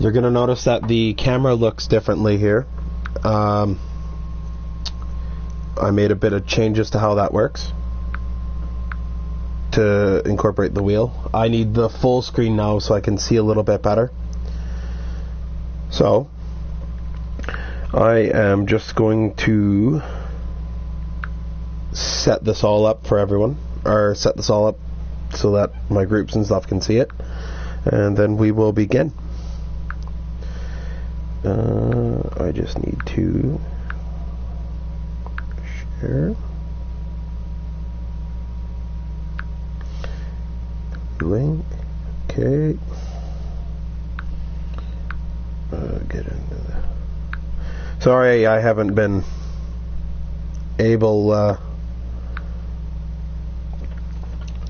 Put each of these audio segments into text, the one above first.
You're going to notice that the camera looks differently here. I made a bit of changes to how that works to incorporate the wheel. I need the full screen now so I can see a little bit better. So I am just going to set this all up for everyone, or set this all up so that my groups and stuff can see it, and then we will begin. I just need to share. Link. Okay. Get into the. Sorry, I haven't been able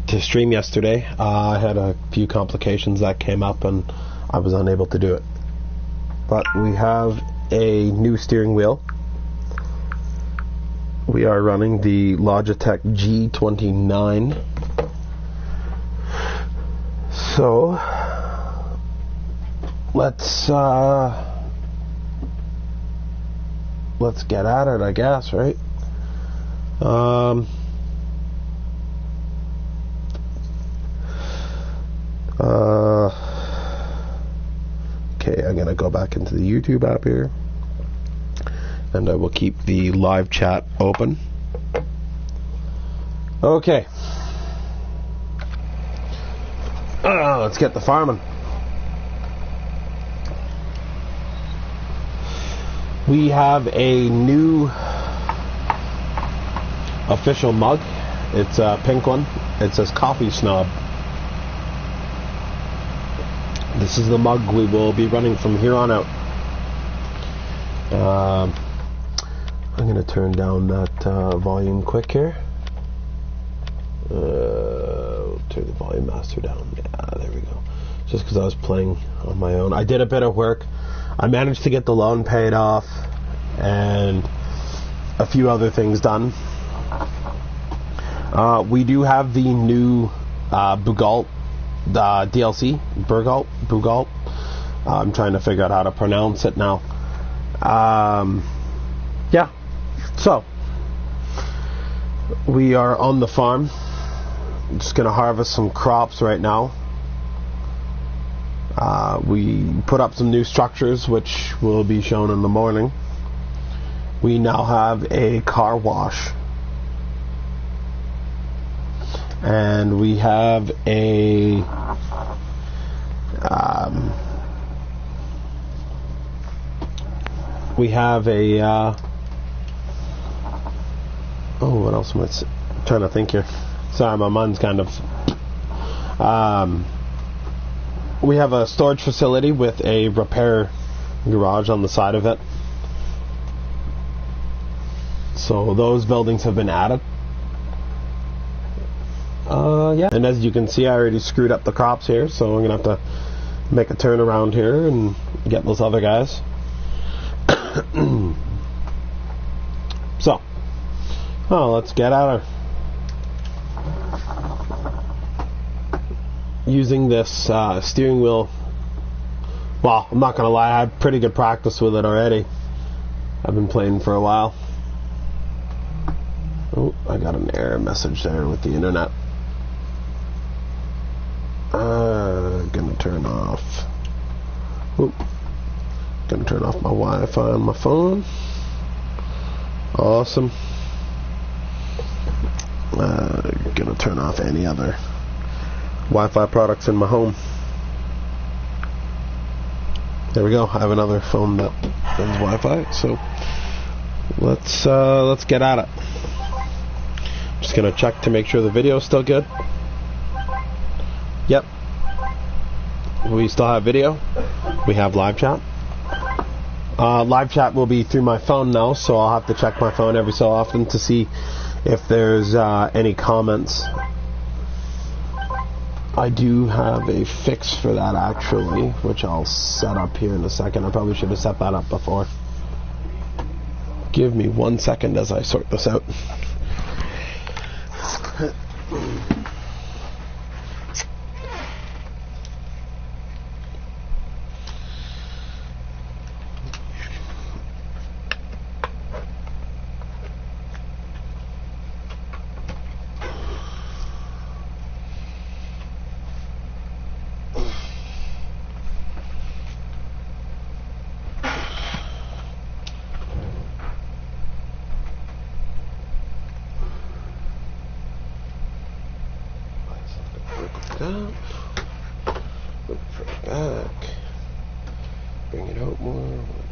to stream yesterday. I had a few complications that came up and I was unable to do it. But we have a new steering wheel. We are running the Logitech G29. So let's get at it, I guess, right? Okay, I'm gonna go back into the YouTube app here, and I will keep the live chat open. Okay. Let's get the farming. We have a new official mug. It's a pink one. It says Coffee Snob. This is the mug we will be running from here on out. I'm going to turn down that volume quick here. Turn the volume master down. Yeah, there we go. Just because I was playing on my own. I did a bit of work. I managed to get the loan paid off and a few other things done. We do have the new Bugalt DLC, Bugalt. I'm trying to figure out how to pronounce it now. Yeah. So we are on the farm. I'm just gonna harvest some crops right now. We put up some new structures, which will be shown in the morning. We now have a car wash. And we have a oh, what else am I trying to think here? Sorry, my mind's kind of we have a storage facility with a repair garage on the side of it. So those buildings have been added. Yeah, and as you can see, I already screwed up the crops here, so I'm gonna have to make a turn around here and get those other guys. So, let's get at her. Using this steering wheel, well, I'm not gonna lie, I had pretty good practice with it already. I've been playing for a while. Oh, I got an error message there with the internet. Gonna turn off. Oop. Gonna turn off my Wi-Fi on my phone. Awesome. Gonna turn off any other Wi-Fi products in my home. There we go. I have another phone that runs Wi-Fi. So let's get at it. Just gonna check to make sure the video is still good. Yep. We still have video. We have live chat. Live chat will be through my phone now, so I'll have to check my phone every so often to see if there's any comments. I do have a fix for that actually, which I'll set up here in a second. I probably should have set that up before. Give me 1 second as I sort this out.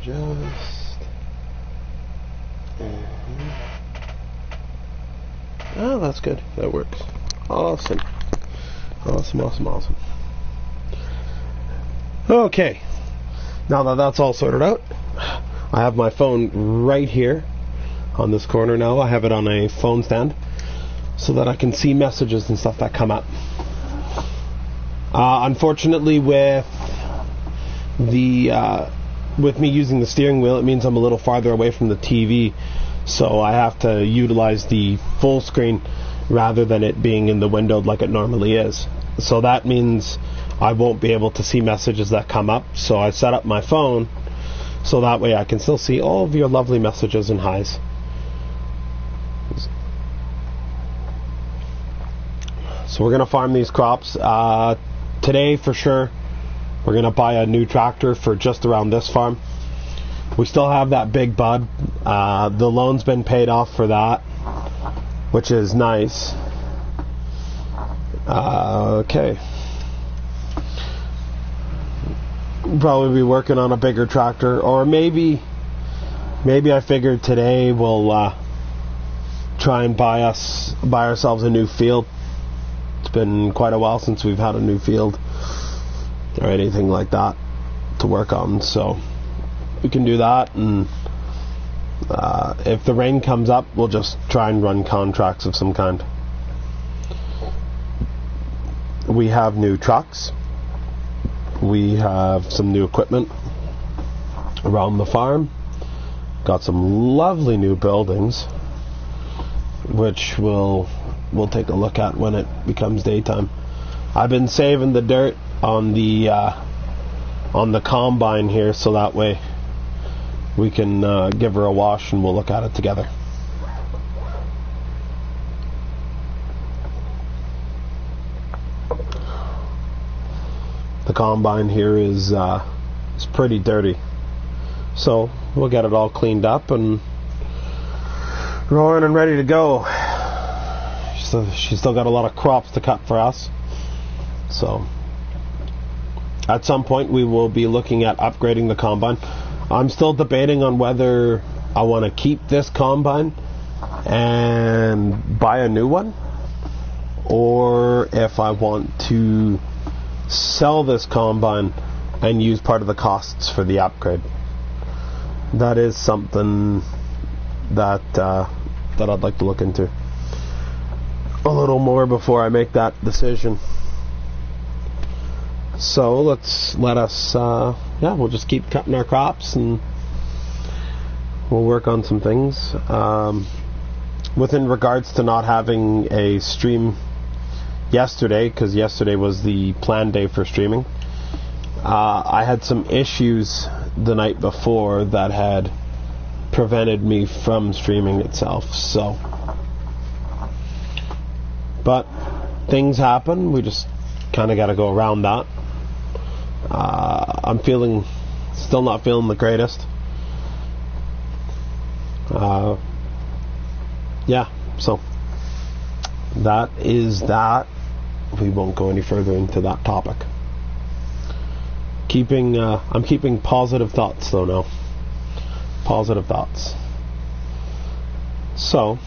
Just... Oh, that's good. That works. Awesome. Awesome. Okay. Now that that's all sorted out, I have my phone right here on this corner now. I have it on a phone stand so that I can see messages and stuff that come up. Unfortunately, with me using the steering wheel, it means I'm a little farther away from the TV, so I have to utilize the full screen rather than it being in the window like it normally is. So that means I won't be able to see messages that come up, so I set up my phone so that way I can still see all of your lovely messages and highs. So we're going to farm these crops. Today for sure we're going to buy a new tractor for just around this farm. We still have that big bud. The loan's been paid off for that, which is nice. Okay. Probably be working on a bigger tractor, or maybe I figured today we'll try and buy ourselves a new field. It's been quite a while since we've had a new field or anything like that to work on, so we can do that. And if the rain comes up, we'll just try and run contracts of some kind. We have new trucks. We have some new equipment around the farm. Got some lovely new buildings, which we'll take a look at when it becomes daytime. I've been saving the dirt on the combine here, so that way we can give her a wash and we'll look at it together. The combine here is pretty dirty, so we'll get it all cleaned up and roaring and ready to go. She's still got a lot of crops to cut for us, so at some point we will be looking at upgrading the combine. I'm still debating on whether I want to keep this combine and buy a new one, or if I want to sell this combine and use part of the costs for the upgrade. That is something that I'd like to look into a little more before I make that decision. So we'll just keep cutting our crops and we'll work on some things. Within regards to not having a stream yesterday, because yesterday was the planned day for streaming, I had some issues the night before that had prevented me from streaming itself. So, but things happen. We just kind of got to go around that. I'm still not feeling the greatest. Yeah, so that is that. We won't go any further into that topic. I'm keeping positive thoughts though now. Positive thoughts. So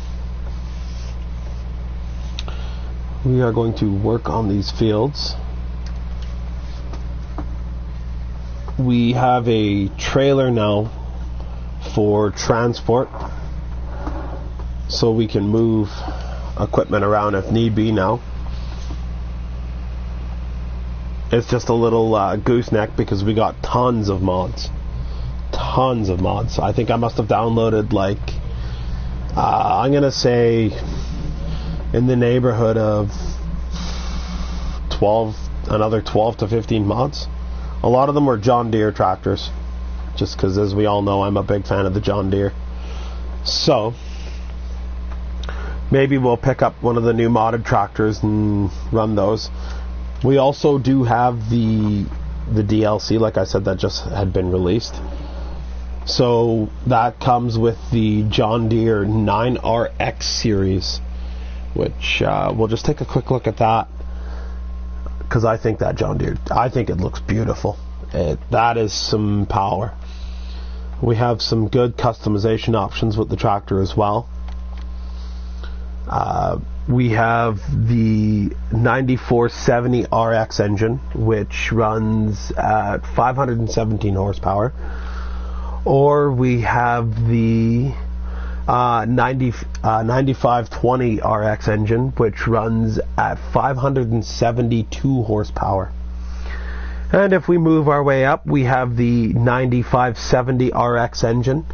we are going to work on these fields. We have a trailer now for transport, so we can move equipment around if need be now. It's just a little gooseneck because we got tons of mods. I think I must have downloaded I'm gonna say in the neighborhood of another 12 to 15 mods. A lot of them were John Deere tractors, just because, as we all know, I'm a big fan of the John Deere. So maybe we'll pick up one of the new modded tractors and run those. We also do have the DLC, like I said, that just had been released. So that comes with the John Deere 9RX series, which we'll just take a quick look at that, because I think that John Deere, I think it looks beautiful. That is some power. We have some good customization options with the tractor as well. We have the 9470 RX engine, which runs at 517 horsepower. Or we have the 9520 RX engine, which runs at 572 horsepower. And if we move our way up, we have the 9570 RX engine,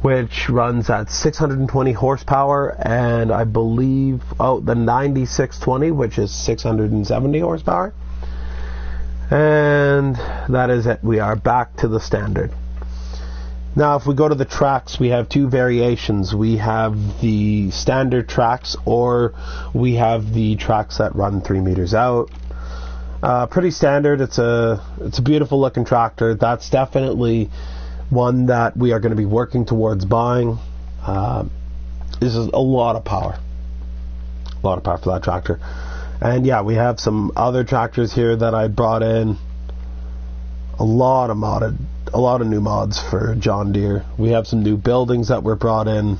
which runs at 620 horsepower, and I believe, the 9620, which is 670 horsepower. And that is it. We are back to the standard. Now, if we go to the tracks, we have two variations. We have the standard tracks, or we have the tracks that run 3 meters out. Pretty standard. It's a beautiful looking tractor. That's definitely one that we are going to be working towards buying. This is a lot of power. A lot of power for that tractor. And yeah, we have some other tractors here that I brought in. A lot of new mods for John Deere. We have some new buildings that were brought in.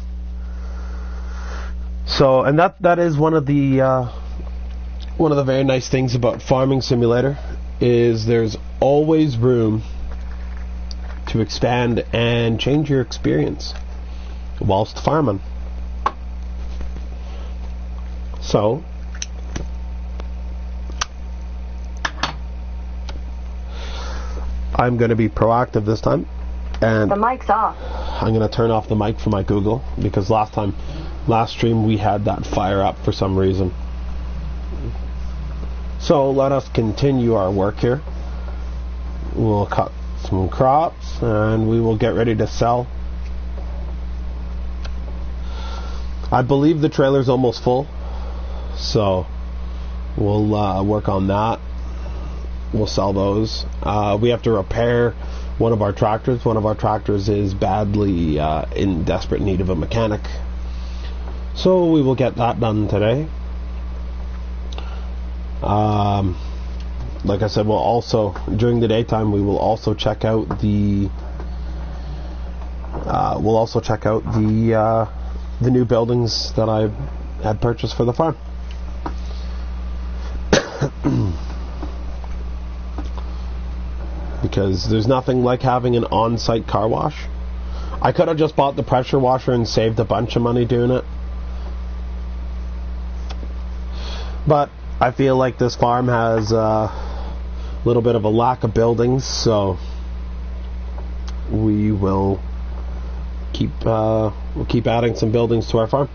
So, and that is one of the very nice things about Farming Simulator, is there's always room to expand and change your experience whilst farming. So, I'm going to be proactive this time, and the mic's off. I'm going to turn off the mic for my Google, because last stream we had that fire up for some reason. So let us continue our work here. We'll cut some crops and we will get ready to sell. I believe the trailer's almost full, so we'll work on that. We'll sell those. We have to repair one of our tractors. One of our tractors is badly in desperate need of a mechanic, so we will get that done today. Like I said, we'll also, during the daytime, we will also check out the the new buildings that I had purchased for the farm. Because there's nothing like having an on-site car wash. I could have just bought the pressure washer and saved a bunch of money doing it, but I feel like this farm has a little bit of a lack of buildings, so we will keep adding some buildings to our farm.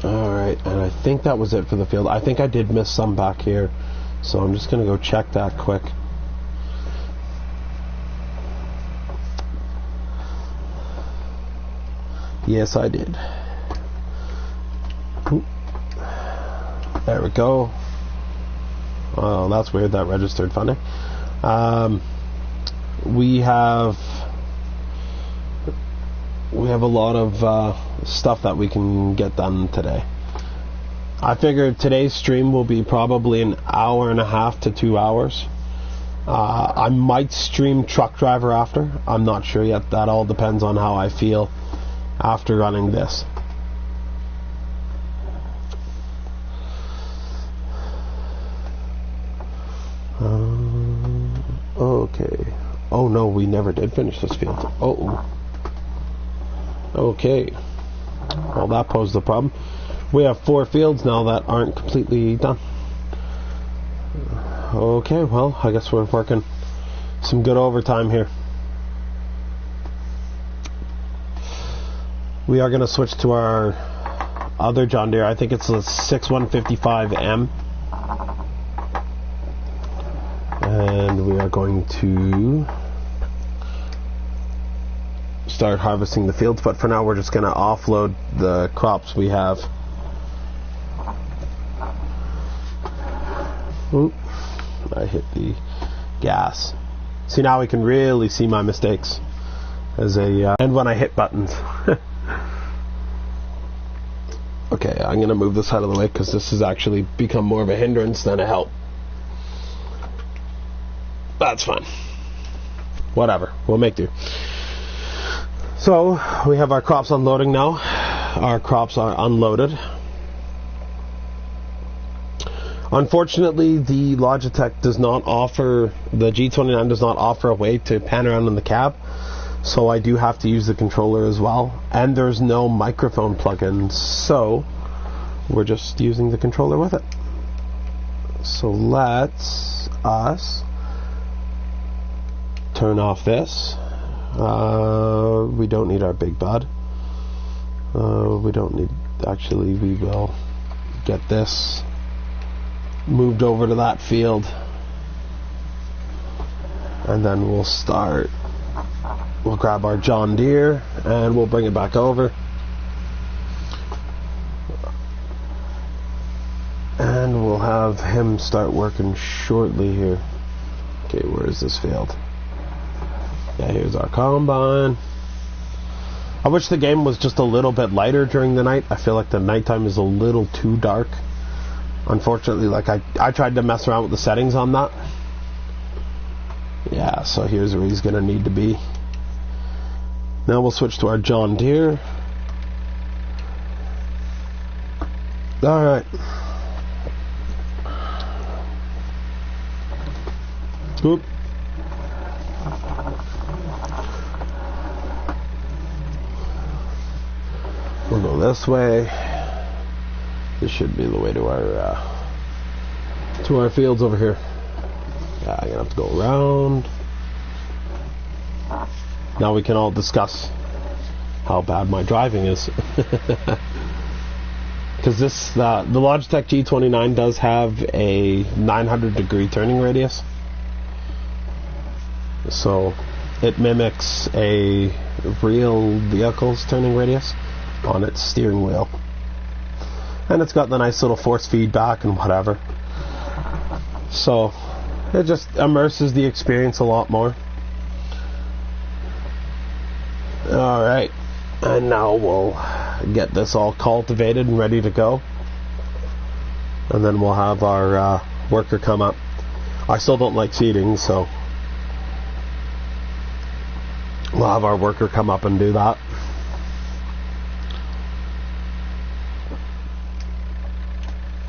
Alright, and I think that was it for the field. I think I did miss some back here, so I'm just going to go check that quick. Yes, I did. Ooh. There we go. Oh, that's weird, that registered funding. We have a lot of stuff that we can get done today. I figured today's stream will be probably an hour and a half to 2 hours. I might stream Truck Driver after. I'm not sure yet. That all depends on how I feel after running this. Okay. Oh no, we never did finish this field. Oh. Okay. Well, that posed the problem. We have 4 fields now that aren't completely done. Okay, well, I guess we're working some good overtime here. We are going to switch to our other John Deere. I think it's the 6155M. And we are going to start harvesting the fields, but for now we're just going to offload the crops we have. Oop, I hit the gas. See, now we can really see my mistakes as and when I hit buttons. Okay, I'm going to move this out of the way because this has actually become more of a hindrance than a help. That's fine. Whatever. We'll make do. So, we have our crops unloading now. Our crops are unloaded. Unfortunately, the Logitech does not offer, the G29 does not offer a way to pan around in the cab. So I do have to use the controller as well. And there's no microphone plug-in. So, we're just using the controller with it. So let's turn off this. We don't need our big bud. We don't need, actually we will get this moved over to that field, and then we'll grab our John Deere and we'll bring it back over, and we'll have him start working shortly here. Okay, where is this field? Yeah, here's our combine. I wish the game was just a little bit lighter during the night. I feel like the nighttime is a little too dark. Unfortunately, like I tried to mess around with the settings on that. Yeah, so here's where he's going to need to be. Now we'll switch to our John Deere. Alright. Oop. We'll go this way. This should be the way to our fields over here. Yeah, I'm gonna have to go around. Now we can all discuss how bad my driving is. Because the Logitech G29 does have a 900-degree turning radius. So it mimics a real vehicle's turning radius on its steering wheel, and it's got the nice little force feedback and whatever, so it just immerses the experience a lot more. Alright, and now we'll get this all cultivated and ready to go, and then we'll have our worker come up. I still don't like seating, so we'll have our worker come up and do that.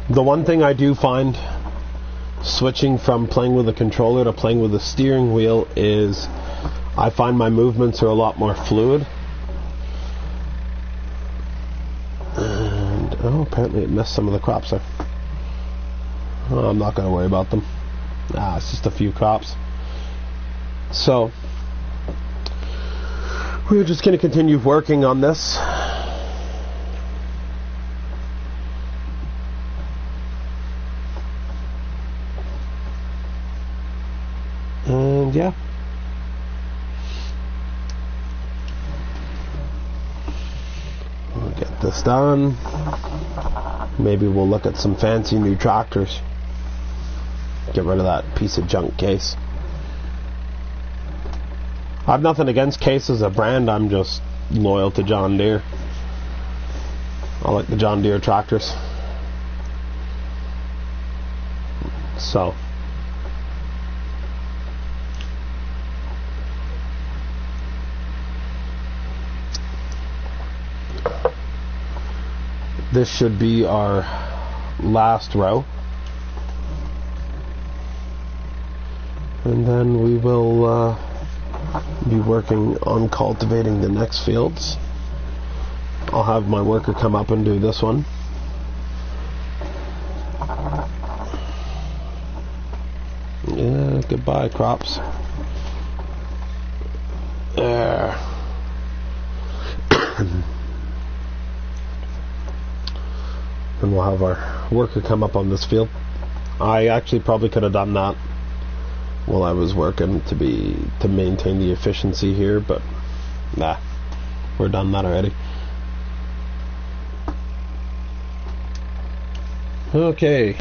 The one thing I do find switching from playing with a controller to playing with a steering wheel is I find my movements are a lot more fluid. And oh, apparently it missed some of the crops there. Oh, I'm not going to worry about them. It's just a few crops. So we're just going to continue working on this. And yeah. We'll get this done. Maybe we'll look at some fancy new tractors. Get rid of that piece of junk Case. I have nothing against Case as a brand, I'm just loyal to John Deere. I like the John Deere tractors. So this should be our last row, and then we will be working on cultivating the next fields. I'll have my worker come up and do this one. Yeah, goodbye crops. There. And we'll have our worker come up on this field. I actually probably could have done that while I was working to maintain the efficiency here, but nah, we're done that already. Okay,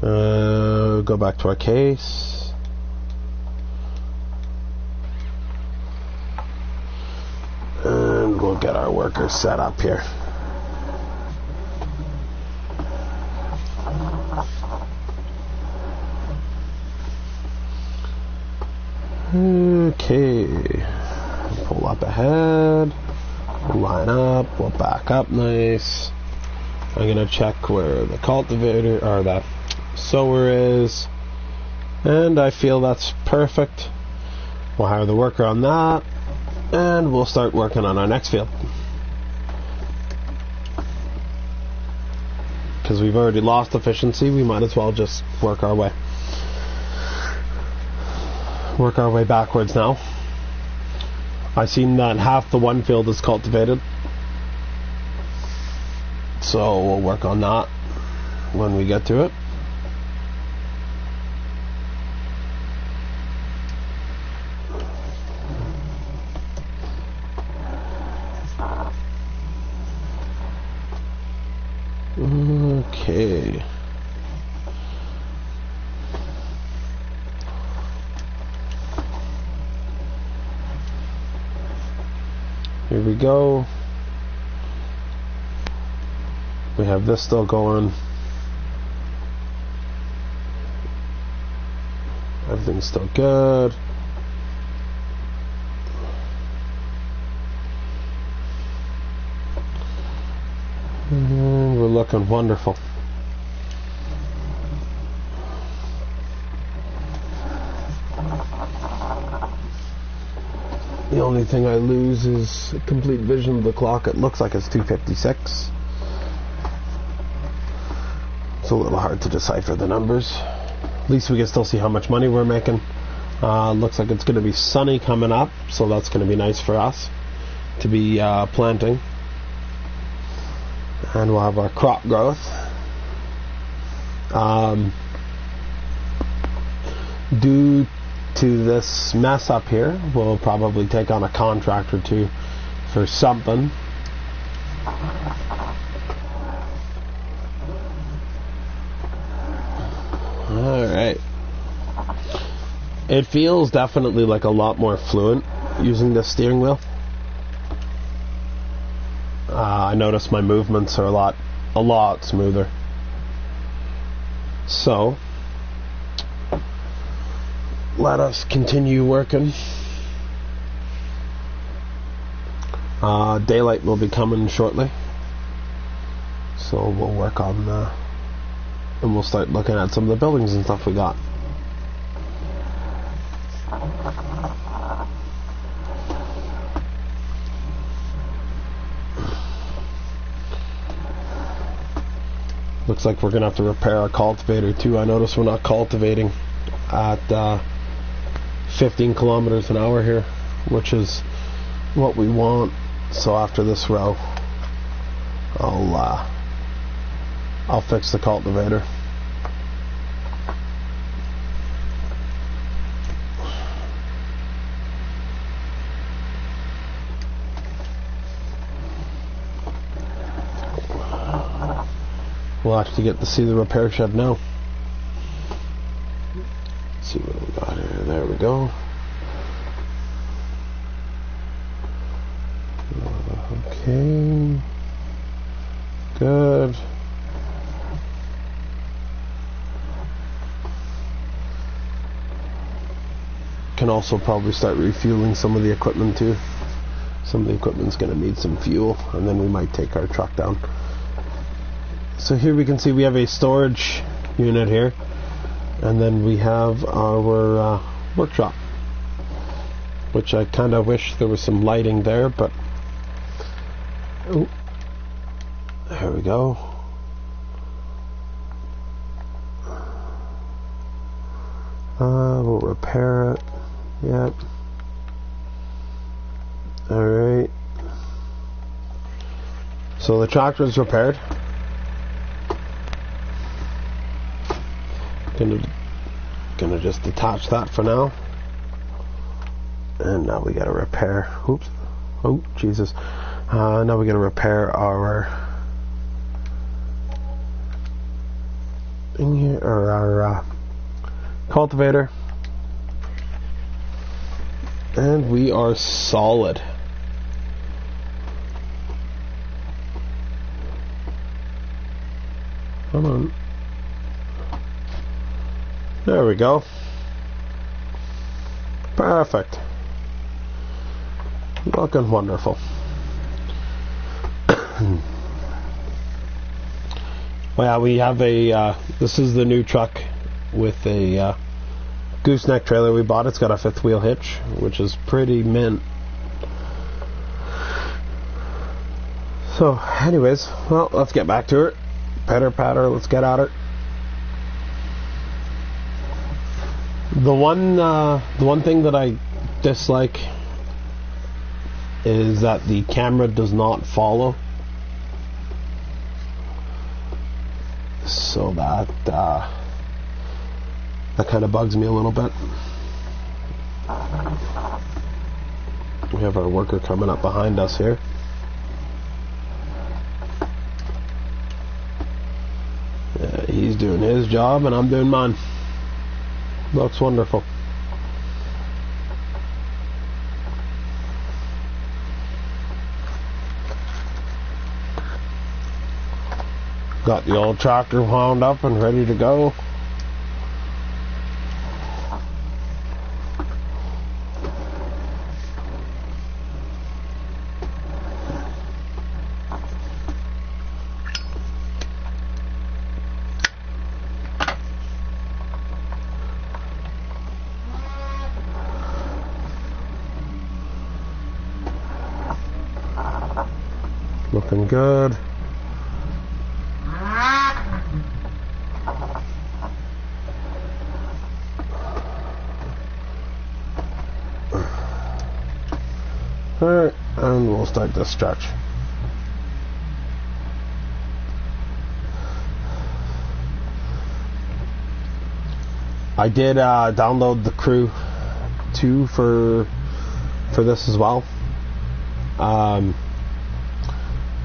go back to our Case. And we'll get our workers set up here. Okay, pull up ahead, line up, we'll back up nice. I'm going to check where the cultivator or the sower is, and I feel that's perfect. We'll hire the worker on that, and we'll start working on our next field. Because we've already lost efficiency, we might as well just work our way backwards now. I've seen that half the one field is cultivated, so we'll work on that when we get to it. Okay. Here we go. We have this still going. Everything's still good. And we're looking wonderful. The only thing I lose is complete vision of the clock. It looks like it's 2:56. It's a little hard to decipher the numbers. At least we can still see how much money we're making. Looks like it's going to be sunny coming up, so that's going to be nice for us to be planting. And we'll have our crop growth. Due to this mess up here, we'll probably take on a contract or two for something. Alright. It feels definitely like a lot more fluent using this steering wheel. I notice my movements are a lot smoother. So let us continue working. Daylight will be coming shortly, so we'll work on and we'll start looking at some of the buildings and stuff we got. Looks like we're gonna have to repair our cultivator too. I notice we're not cultivating at 15 kilometers an hour here, which is what we want. So after this row, I'll fix the cultivator. We'll actually get to see the repair shed now. Let's see what we got here. There we go. Okay. Good. Can also probably start refueling some of the equipment too. Some of the equipment's going to need some fuel, and then we might take our truck down. So here we can see we have a storage unit here, and then we have our workshop, which I kind of wish there was some lighting there, but oh, there we go. We'll repair it. Yep. Alright. So the tractor is repaired. Gonna just detach that for now. And now we gotta repair. Oops. Oh, Jesus. Now we gotta repair our thing here, or our cultivator. And we are solid. Come on. There we go. Perfect. Looking wonderful. Well, yeah, we have a, this is the new truck with a gooseneck trailer we bought. It's got a 5th wheel hitch, which is pretty mint. So, anyways, well, let's get back to it. Pitter patter, let's get at it. The one thing that I dislike is that the camera does not follow. So that kind of bugs me a little bit. We have our worker coming up behind us here. He's doing his job and I'm doing mine. Looks wonderful. Got the old tractor wound up and ready to go. Looking good. Alright, and we'll start this stretch. I did download the Crew 2 for this as well.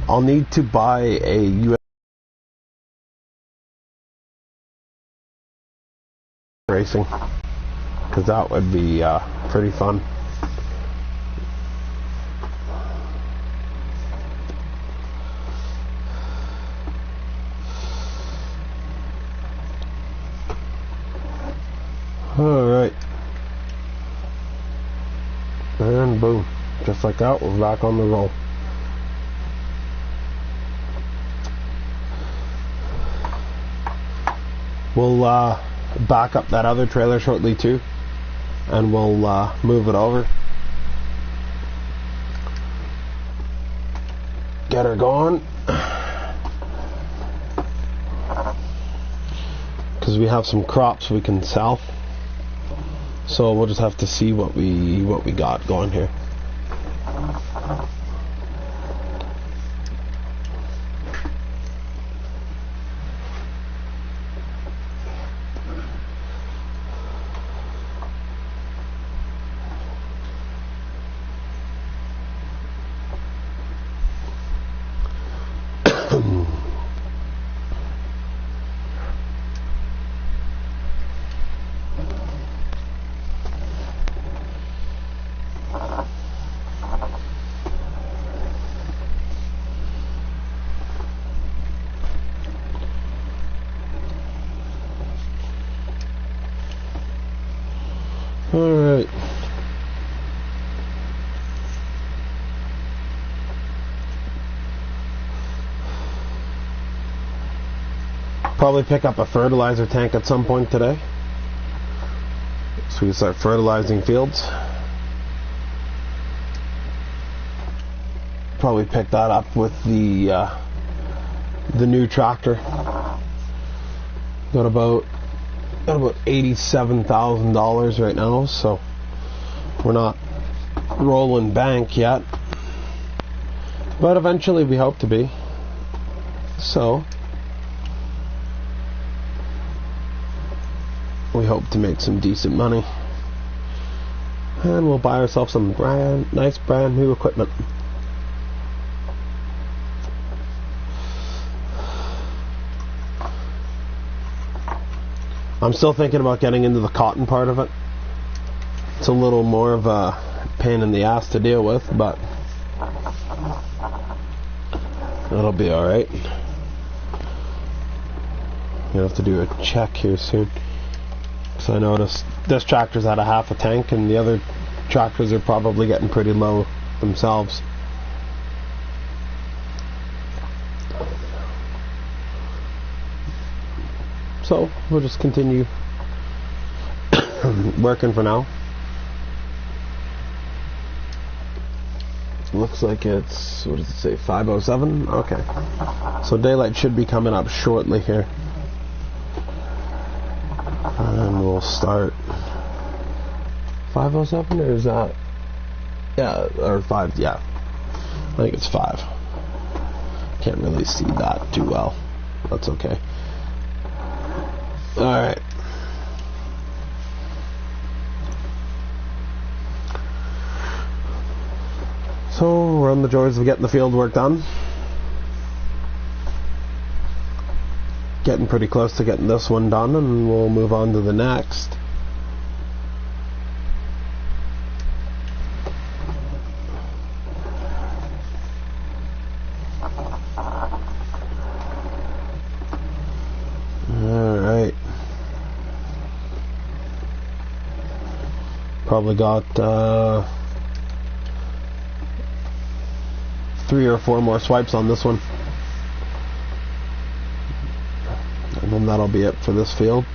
I'll need to buy a USB racing, because that would be pretty fun. Alright. And boom. Just like that, we're back on the roll. We'll back up that other trailer shortly too, and we'll move it over. Get her going, because we have some crops we can sell. So we'll just have to see what we got going here. Alright. Probably pick up a fertilizer tank at some point today, so we can start fertilizing fields. Probably pick that up with the new tractor. Got about $87,000 right now, so we're not rolling bank yet, but eventually we hope to be. So we hope to make some decent money, and we'll buy ourselves some nice brand new equipment. I'm still thinking about getting into the cotton part of it. It's a little more of a pain in the ass to deal with, but it'll be alright. Gonna have to do a check here soon. So I noticed this tractor's at a half a tank, and the other tractors are probably getting pretty low themselves. So we'll just continue working for now. Looks like it's, what does it say, 5:07? Okay. So daylight should be coming up shortly here. And we'll start 5:07, or is that, yeah, or 5, yeah. I think it's 5. Can't really see that too well. That's okay. Alright. So we're on the joys of getting the field work done. Getting pretty close to getting this one done, and we'll move on to the next. Alright. Probably got 3 or 4 more swipes on this one, and then that'll be it for this field.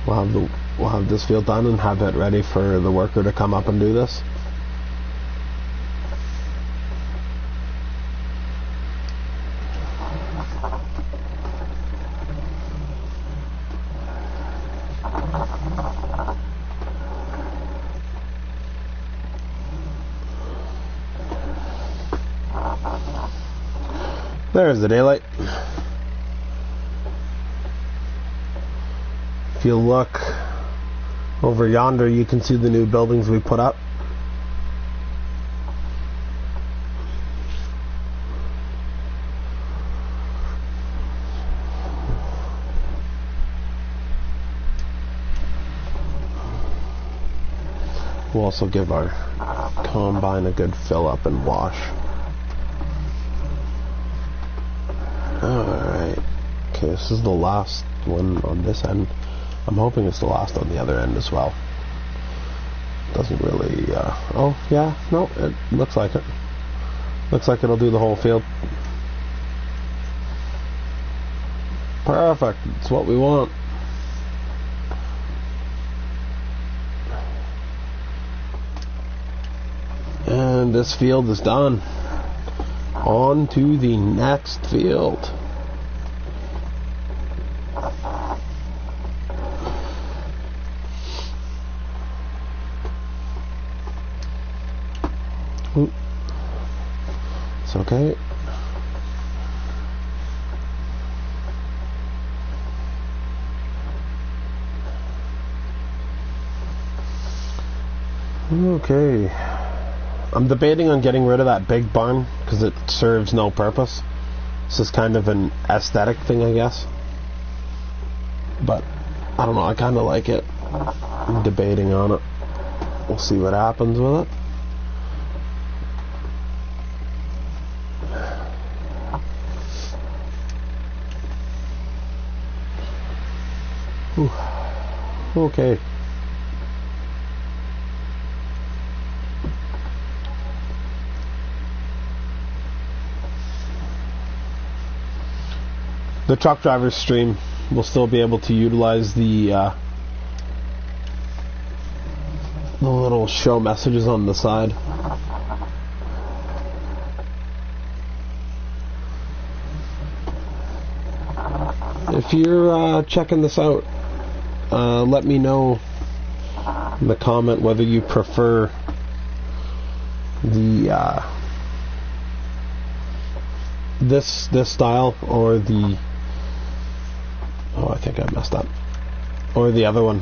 We'll have this field done and have it ready for the worker to come up and do this. There's the daylight. If you look over yonder, you can see the new buildings we put up. We'll also give our combine a good fill up and wash. Alright, okay, this is the last one on this end. I'm hoping it's the last on the other end as well. Doesn't really, oh yeah, no, it looks like it. Looks like it'll do the whole field. Perfect, it's what we want. And this field is done. On to the next field. Ooh. It's okay. Okay. I'm debating on getting rid of that big barn because it serves no purpose. This is kind of an aesthetic thing, I guess. But I don't know, I kind of like it. I'm debating on it. We'll see what happens with it. Whew. Okay. The truck driver's stream will still be able to utilize the little show messages on the side. If you're checking this out, let me know in the comment whether you prefer the this style or the, oh, I think I messed up, or the other one.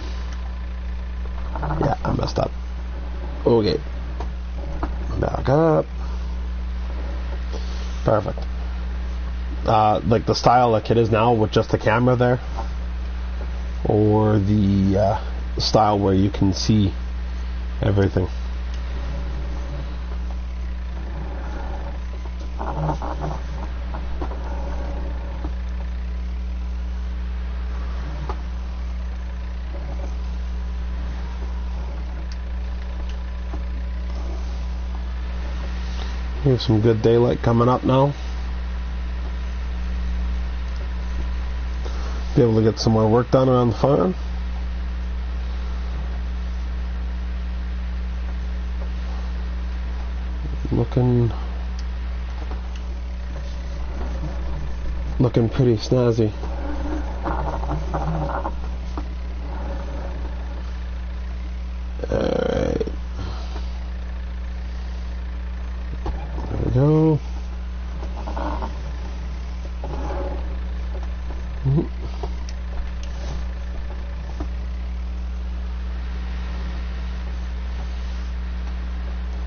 Yeah, I messed up. Okay, back up. Perfect. Like the style like it is now with just the camera there, or the style where you can see everything. Here's some good daylight coming up now. Be able to get some more work done around the farm. Looking pretty snazzy. Alright. There we go.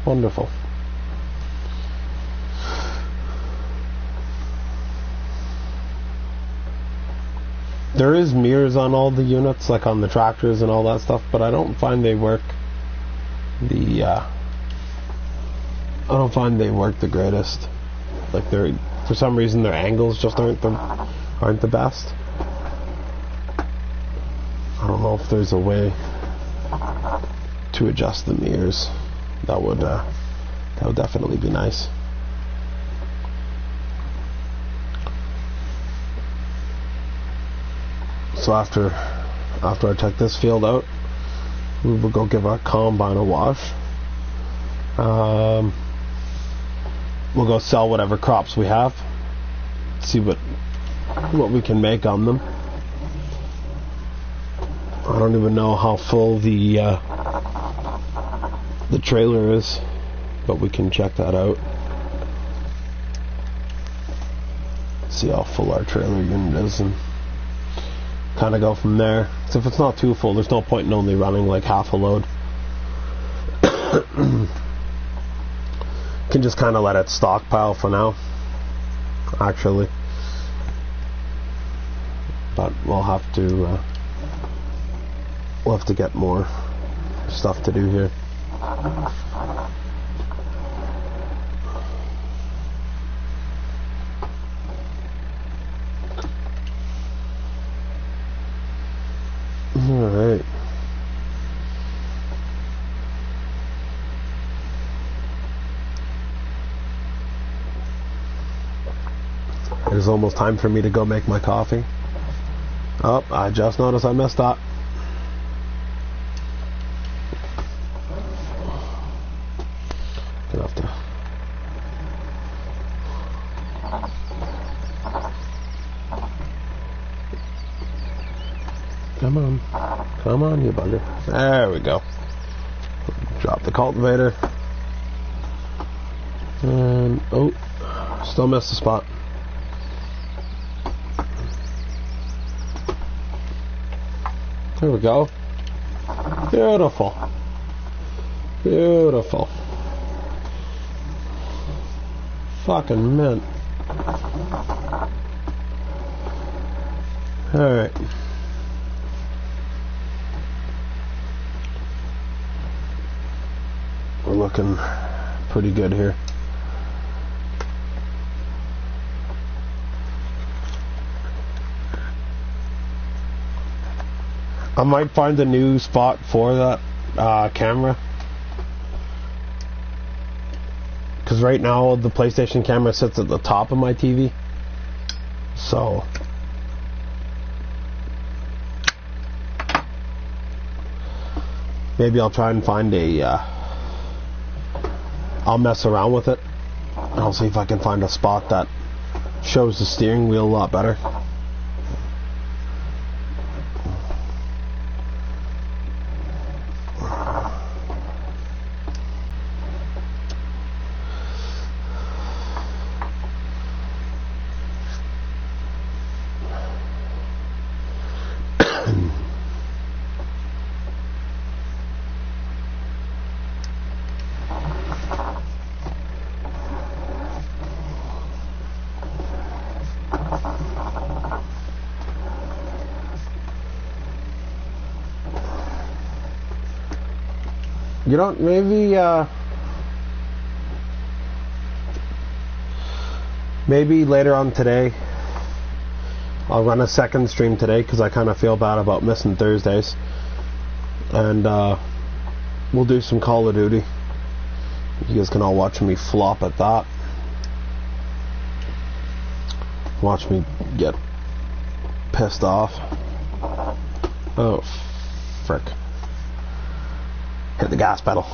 Wonderful. There is mirrors on all the units, like on the tractors and all that stuff, but I don't find they work the greatest. Like for some reason their angles just aren't the best. I don't know if there's a way to adjust the mirrors. That would definitely be nice. So after I check this field out, we will go give our combine a wash. We'll go sell whatever crops we have, see what we can make on them. I don't even know how full the trailer is, but we can check that out. See how full our trailer unit is and kind of go from there. So if it's not too full, there's no point in only running like half a load. Can just kind of let it stockpile for now, actually. But we'll have to get more stuff to do here. Alright. It is almost time for me to go make my coffee. Oh, I just noticed I messed up. Gonna have to. Come on, you bugger. There we go. Drop the cultivator. And, oh, still missed the spot. There we go. Beautiful. Beautiful. Fucking mint. Alright. We're looking pretty good here. I might find a new spot for that camera, because right now the PlayStation camera sits at the top of my TV, so maybe I'll try and find I'll mess around with it and I'll see if I can find a spot that shows the steering wheel a lot better. You know, maybe later on today I'll run a second stream today, because I kind of feel bad about missing Thursdays, and we'll do some Call of Duty You guys can all watch me flop at that. Watch me get pissed off. Oh, frick. Hit the gas pedal.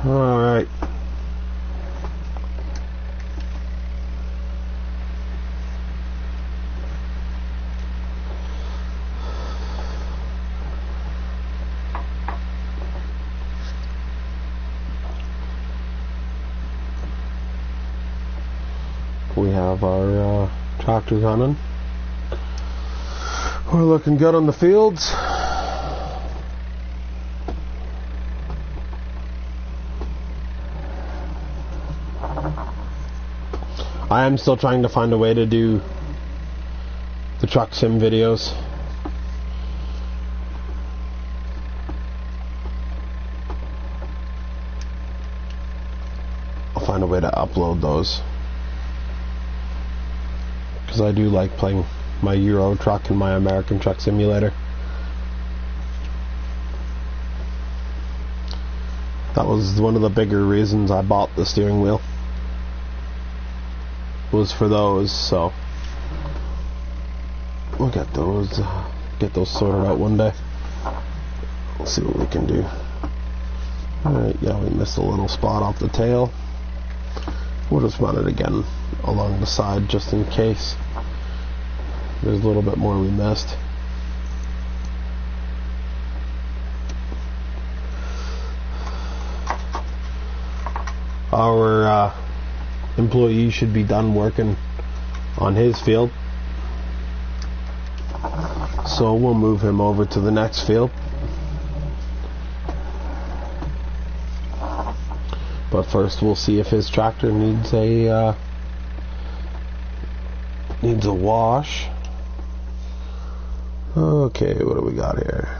Alright. We have our tractors running. We're looking good on the fields. I am still trying to find a way to do the truck sim videos. I'll find a way to upload those, because I do like playing my Euro truck and my American Truck Simulator. That was one of the bigger reasons I bought the steering wheel, was for those. So we'll get those sorted out one day. We'll see what we can do. Alright, yeah, we missed a little spot off the tail. We'll just run it again along the side just in case there's a little bit more we missed. Our employee should be done working on his field, so we'll move him over to the next field. But first we'll see if his tractor needs a wash. Okay, what do we got here?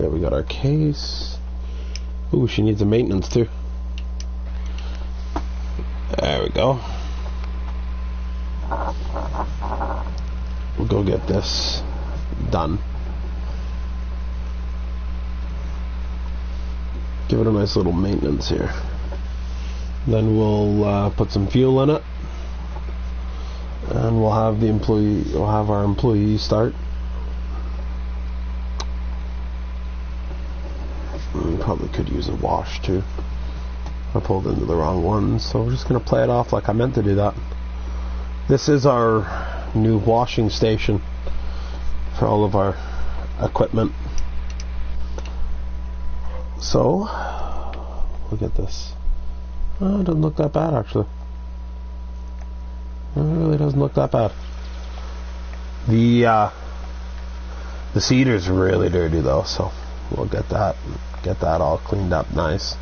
Yeah, we got our case. Ooh, she needs a maintenance too. There we go. We'll go get this done. Give it a nice little maintenance here. Then we'll put some fuel in it, and we'll have our employee start. We probably could use a wash too. I pulled into the wrong one, so we're just gonna play it off like I meant to do that. This is our new washing station for all of our equipment. So look at this. Oh, it doesn't look that bad actually. It really doesn't look that bad. The seeder's really dirty though, so we'll get that all cleaned up nice.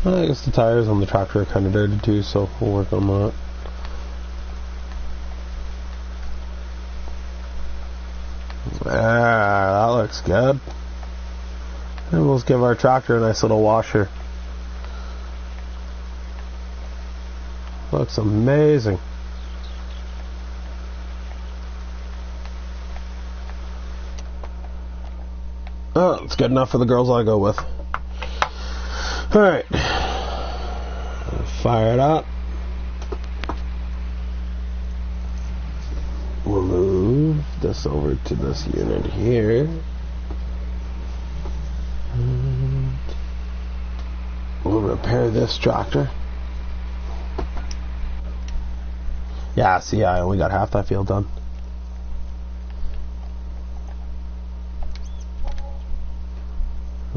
I guess the tires on the tractor are kind of dirty too, so we'll work on that. There, that looks good. And we'll give our tractor a nice little washer. Looks amazing. Oh, it's good enough for the girls I go with. Alright. Fire it up. We'll move this over to this unit here. And we'll repair this tractor. Yeah, see, I only got half that field done.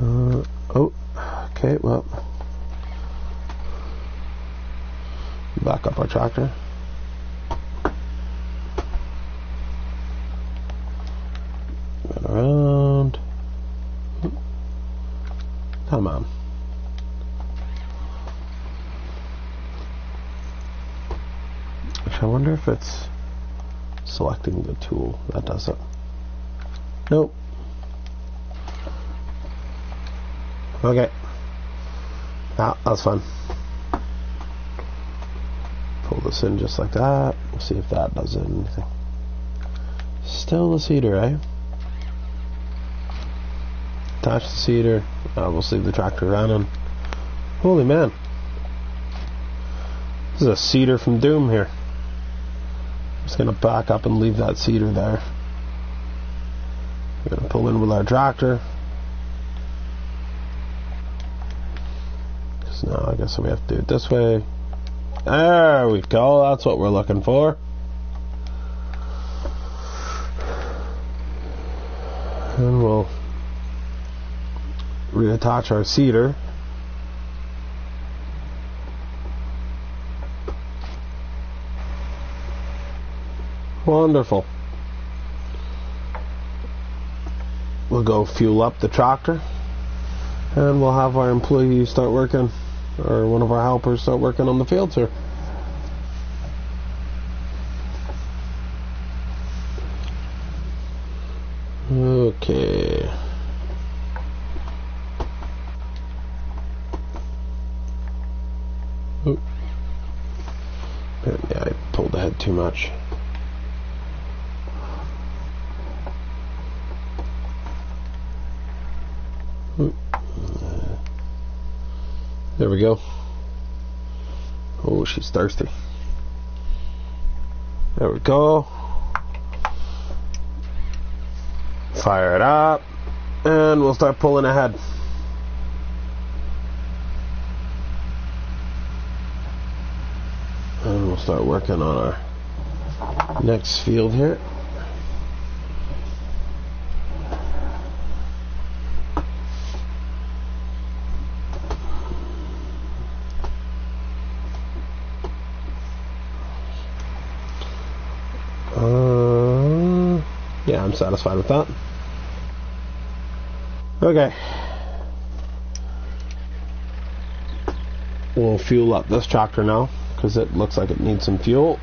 Oh, okay, well. Back up our tractor. Get around. Come on. I wonder if it's selecting the tool that does it. Nope. Okay. Ah, that's fun. Pull this in just like that. We'll see if that does anything. Still the seeder, eh? Attach the seeder. We'll leave the tractor running. Holy man. This is a seeder from Doom here. I'm just going to back up and leave that seeder there. We're going to pull in with our tractor. Because now I guess we have to do it this way. There we go. That's what we're looking for. And we'll reattach our seeder. Wonderful. We'll go fuel up the tractor, and we'll have our employees start working, or one of our helpers start working on the fields here. Okay. Oop. Yeah, I pulled ahead too much. Oop. There we go. Oh, she's thirsty. There we go. Fire it up, and we'll start pulling ahead. And we'll start working on our next field here. Yeah, I'm satisfied with that. Okay. We'll fuel up this tractor now, because it looks like it needs some fuel.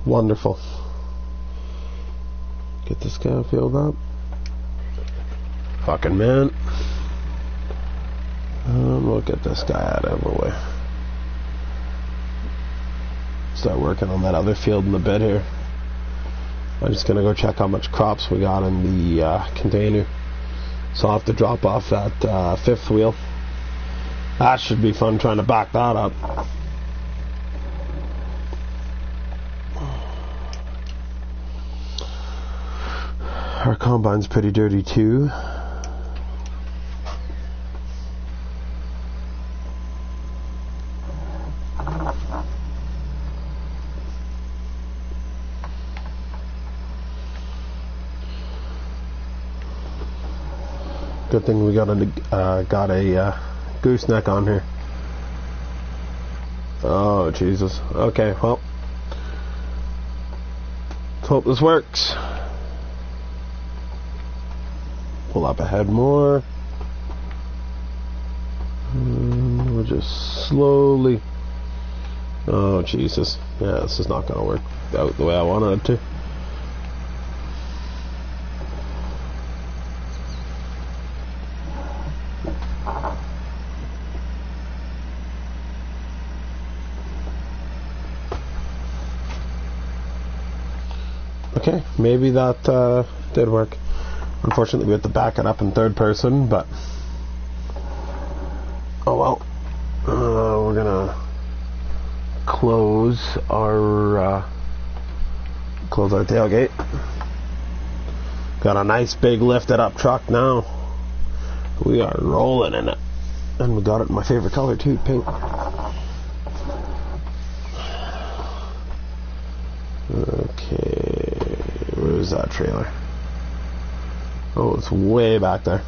Wonderful. Get this guy filled up. Fucking man. And we'll get this guy out of the way. Start working on that other field in the bed here. I'm just gonna go check how much crops we got in the container. So I'll have to drop off that fifth wheel. That should be fun trying to back that up. Our combine's pretty dirty too. Good thing we got a gooseneck on here. Oh Jesus. Okay, well, let's hope this works. Pull up ahead more. And we'll just slowly. Oh Jesus. Yeah, this is not going to work out the way I wanted it to. Okay, maybe that did work. Unfortunately, we have to back it up in third person, but oh well. We're gonna close our tailgate. Got a nice big lifted up truck now. We are rolling in it, and we got it in my favorite color too, pink. Okay, where's that trailer? Oh, it's way back there.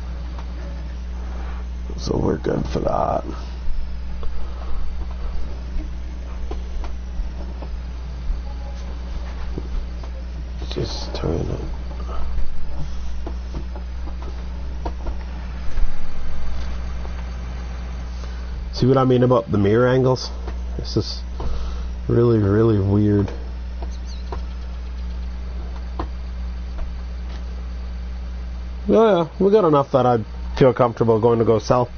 So we're good for that. Just turn it. See what I mean about the mirror angles? This is really, really weird. Oh yeah, we got enough that I'd feel comfortable going to go sell.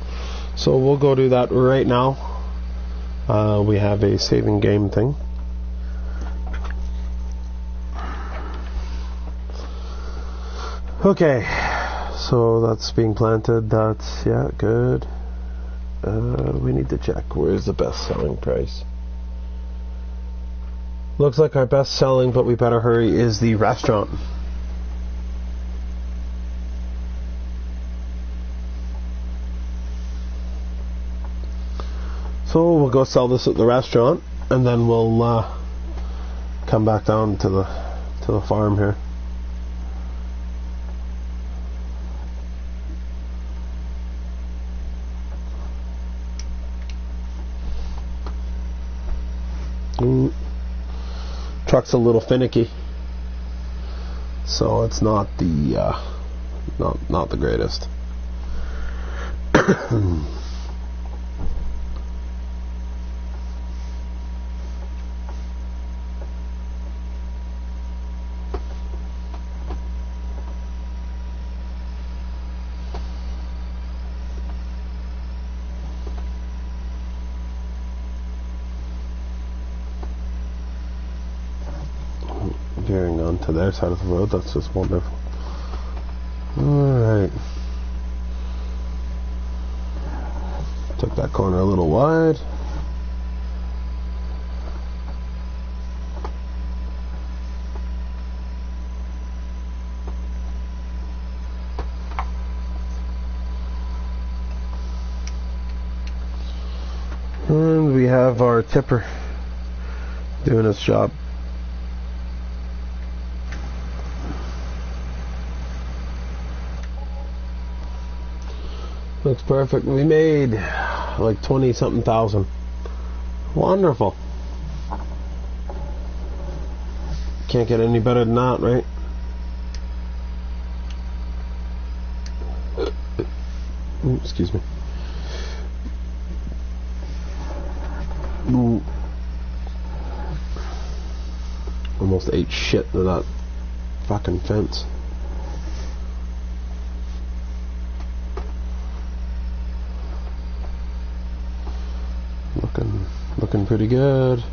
So we'll go do that right now. We have a saving game thing. Okay, so that's being planted. That's, yeah, good. We need to check where's the best selling price. Looks like our best selling, but we better hurry, is the restaurant. So we'll go sell this at the restaurant, and then we'll come back down to the farm here. Truck's a little finicky, so it's not the not the greatest. Veering on to their side of the road, that's just wonderful. Alright. Took that corner a little wide. And we have our tipper doing its job. Looks perfect. We made like 20-something thousand. Wonderful. Can't get any better than that, right? Ooh, excuse me. Ooh. Almost ate shit to that fucking fence. Looking pretty good.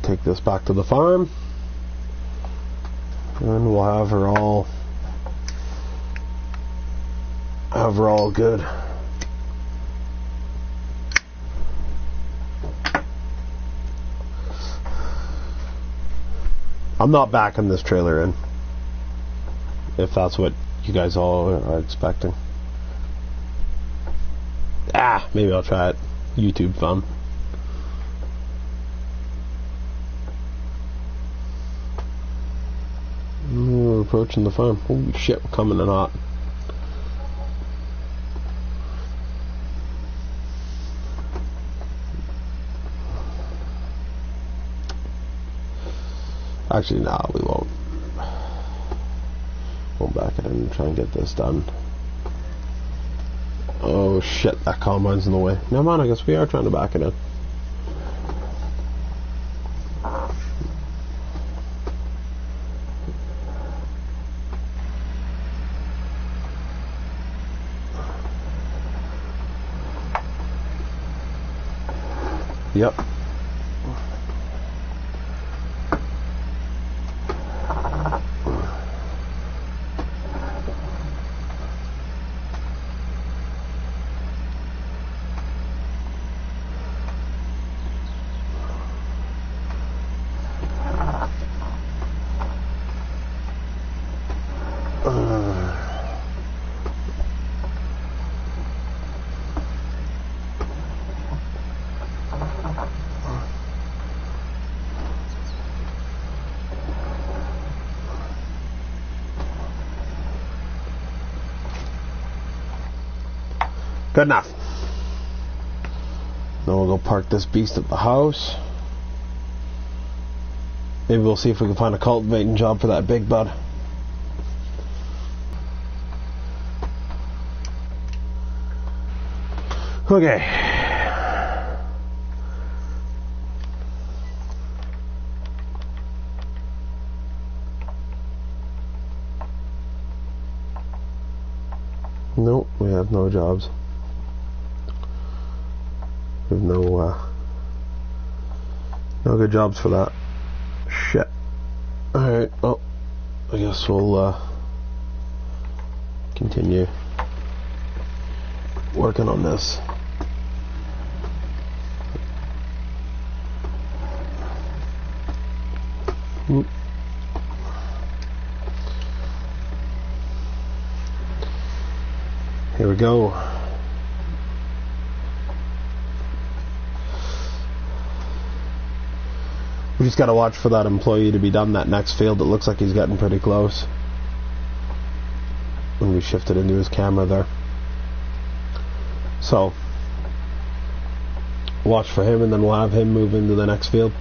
Take this back to the farm, and we'll have her all good. I'm not backing this trailer in, if that's what you guys all are expecting. Maybe I'll try it. YouTube fun. We're approaching the farm. Holy shit, we're coming in hot. Actually, no, we won't. We'll back it in and try and get this done. Oh shit, that combine's in the way. Never mind, I guess we are trying to back it in. Yep. Good enough. Then we'll go park this beast at the house. Maybe we'll see if we can find a cultivating job for that big bud. Okay. Nope, we have no jobs. We have no good jobs for that. Shit. Alright, well, I guess we'll continue working on this. Oop. Here we go. We just gotta watch for that employee to be done that next field. It looks like he's getting pretty close. When we shifted into his camera there. So, watch for him and then we'll have him move into the next field.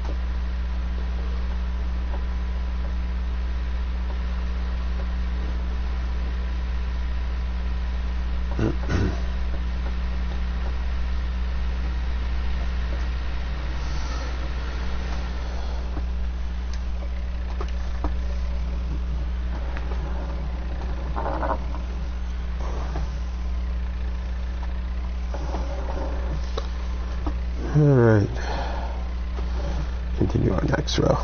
Alright, continue our next row.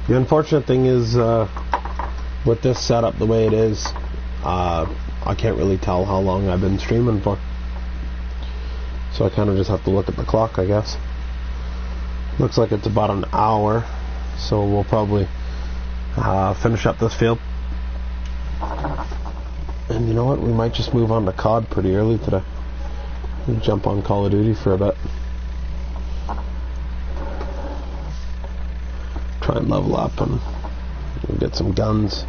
The unfortunate thing is, with this setup the way it is, I can't really tell how long I've been streaming for. So I kind of just have to look at the clock, I guess. Looks like it's about an hour, so we'll probably finish up this field. And you know what? We might just move on to COD pretty early today. We'll jump on Call of Duty for a bit. Try and level up and get some guns.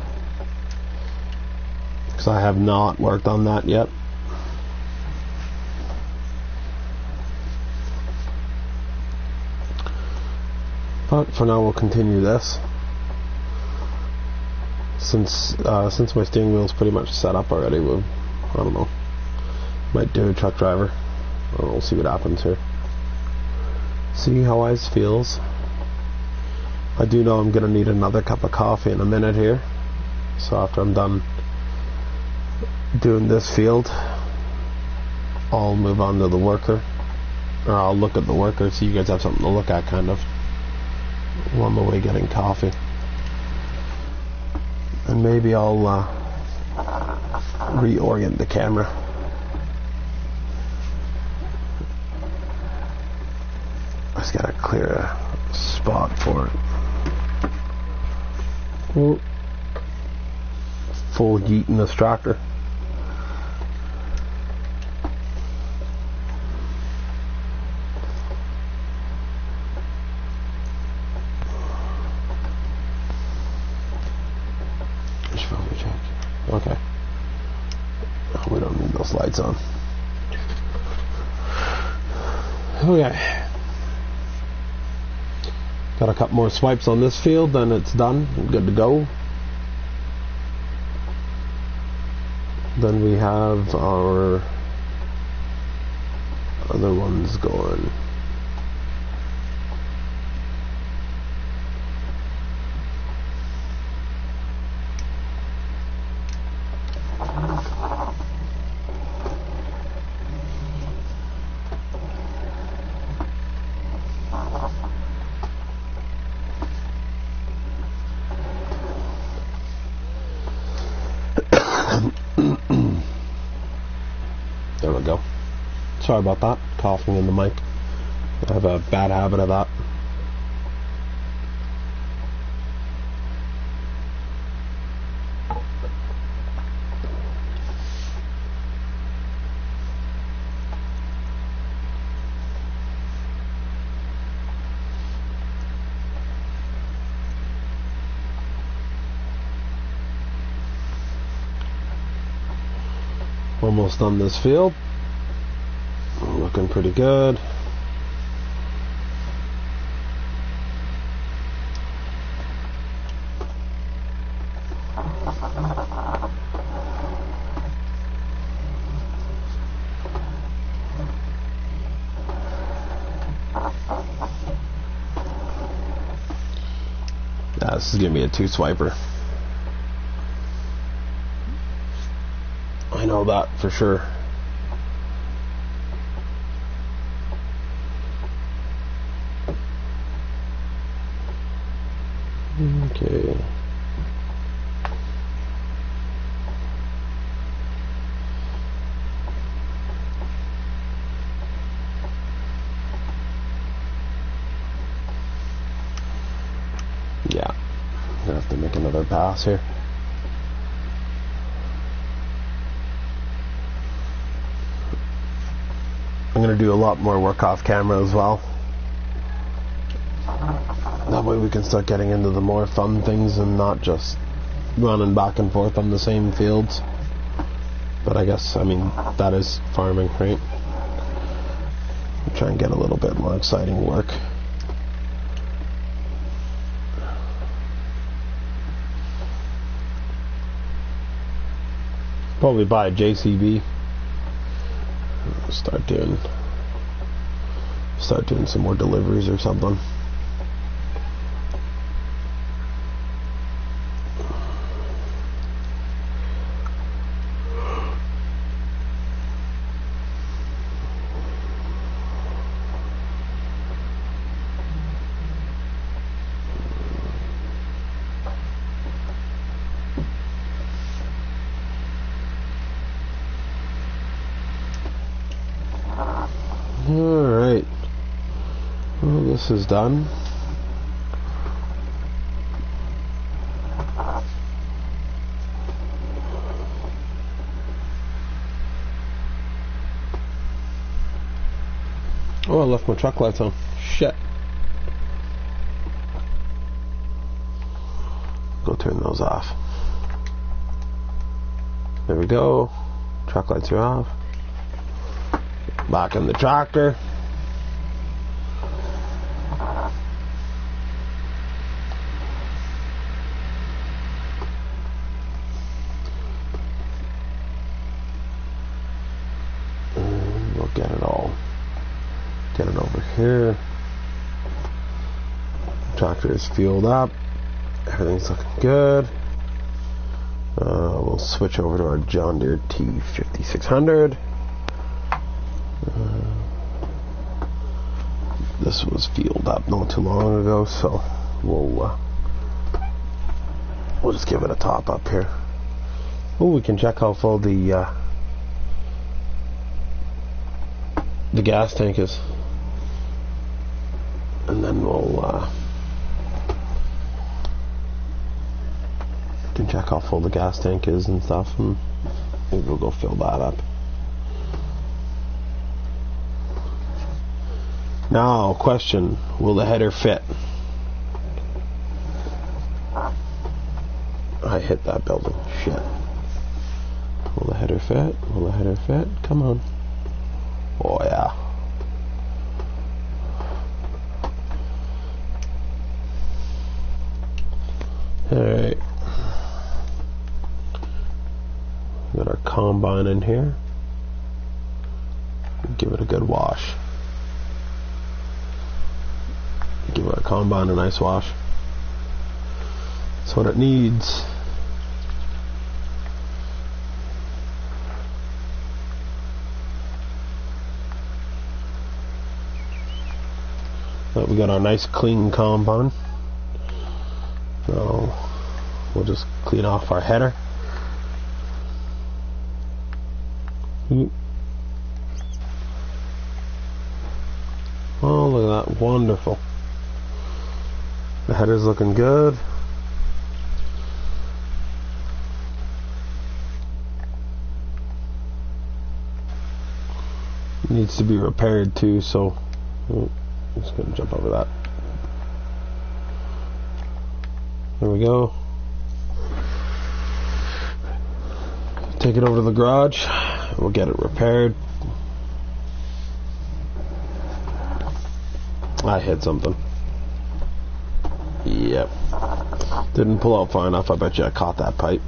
Because I have not worked on that yet. But for now we'll continue this. Since my steering wheel's pretty much set up already, I don't know. Might do a truck driver. We'll see what happens here. See how Ice feels. I do know I'm gonna need another cup of coffee in a minute here. So after I'm done doing this field, I'll move on to the worker. Or I'll look at the worker so you guys have something to look at, kind of. I'm on my way getting coffee. And maybe I'll reorient the camera. I just gotta clear a spot for it. Ooh. Full yeet in this tractor. Okay. We don't need those lights on. Okay. Got a couple more swipes on this field, then it's done. Good to go. Then we have our other ones going. There we go. Sorry about that. Coughing in the mic. I have a bad habit of that. Almost done this field. Looking pretty good. Yeah, this is gonna be a 2-swiper. I know that for sure. Okay. Yeah. I'm gonna have to make another pass here. I'm gonna do a lot more work off camera as well. That way we can start getting into the more fun things and not just running back and forth on the same fields. But I guess, I mean, that is farming, right? Try and get a little bit more exciting work. Probably buy a JCB. Start doing some more deliveries or something. Alright. Well, this is done. Oh, I left my truck lights on. Shit. Go turn those off. There we go. Truck lights are off. Back in the tractor. And we'll get it all. Get it over here. Tractor is fueled up. Everything's looking good. We'll switch over to our John Deere T5600. This was fueled up not too long ago, so we'll just give it a top up here. Oh, we can check how full the gas tank is, and then we'll can check how full the gas tank is and stuff, and maybe we'll go fill that up. Now, question, will the header fit? I hit that building. Shit. Will the header fit? Will the header fit? Come on. Oh, yeah. Alright. Got our combine in here. Give it a good wash. Give our combine a nice wash. That's what it needs. But we got our nice clean combine. So we'll just clean off our header. Oh, look at that. Wonderful. The header's looking good. It needs to be repaired too, so I'm just going to jump over that. There we go. take it over to the garage. We'll get it repaired. I hit something. Yep. Didn't pull out far enough. I bet you I caught that pipe.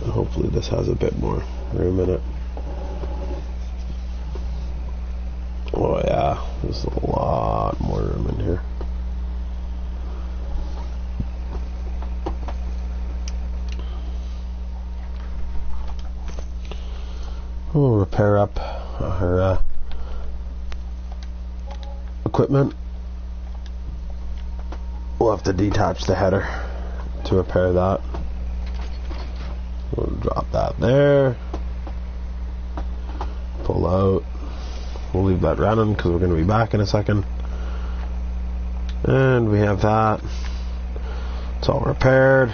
Hopefully this has a bit more room in it. Oh yeah, there's a lot more room in here. We'll repair up our equipment. We'll have to detach the header to repair that. We'll drop that there. Pull out. We'll leave that running because we're going to be back in a second. And we have that. It's all repaired.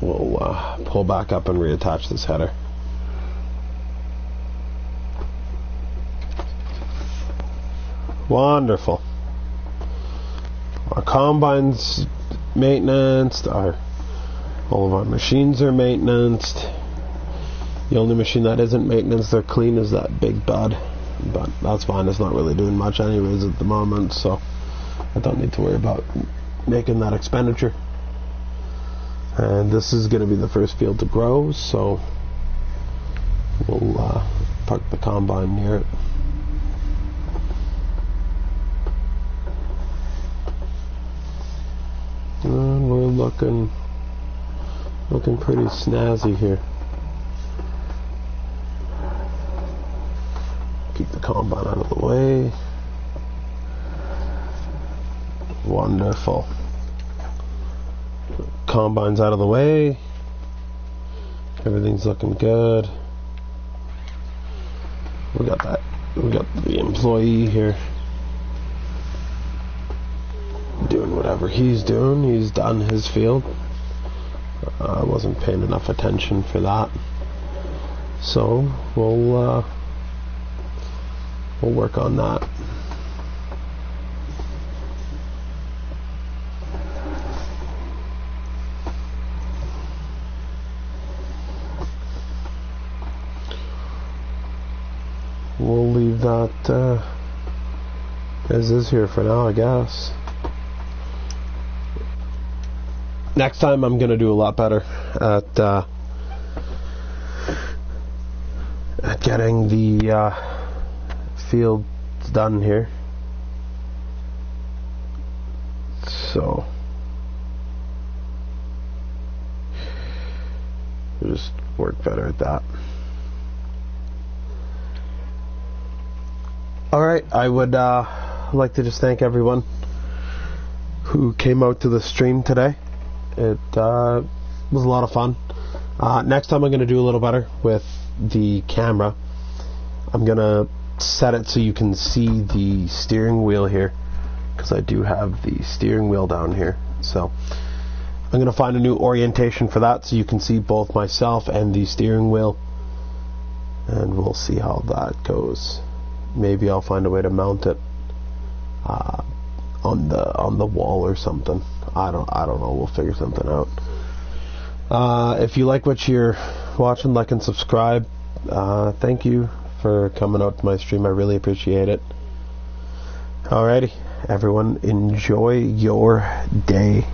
We'll pull back up and reattach this header. Wonderful. Our combine's maintenance. All of our machines are maintenance. The only machine that isn't maintenance, they're clean, is that big bud. But that's fine. It's not really doing much anyways at the moment, so I don't need to worry about making that expenditure. And this is going to be the first field to grow, so we'll park the combine near it. And we're looking pretty snazzy here. Keep the combine out of the way. Wonderful. Combine's out of the way. Everything's looking good. We got the employee here doing whatever he's doing. He's done his field. I wasn't paying enough attention for that. So we'll work on that. We'll leave that as is here for now, I guess. Next time I'm going to do a lot better at getting the fields done here. So we'll just work better at that. Alright, I would like to just thank everyone who came out to the stream today. It was a lot of fun. Next time I'm going to do a little better with the camera. I'm going to set it so you can see the steering wheel here, because I do have the steering wheel down here. So I'm going to find a new orientation for that so you can see both myself and the steering wheel, and we'll see how that goes. Maybe I'll find a way to mount it on the wall or something. I don't know. We'll figure something out. If you like what you're watching, like and subscribe. Thank you for coming out to my stream. I really appreciate it. Alrighty, everyone, enjoy your day.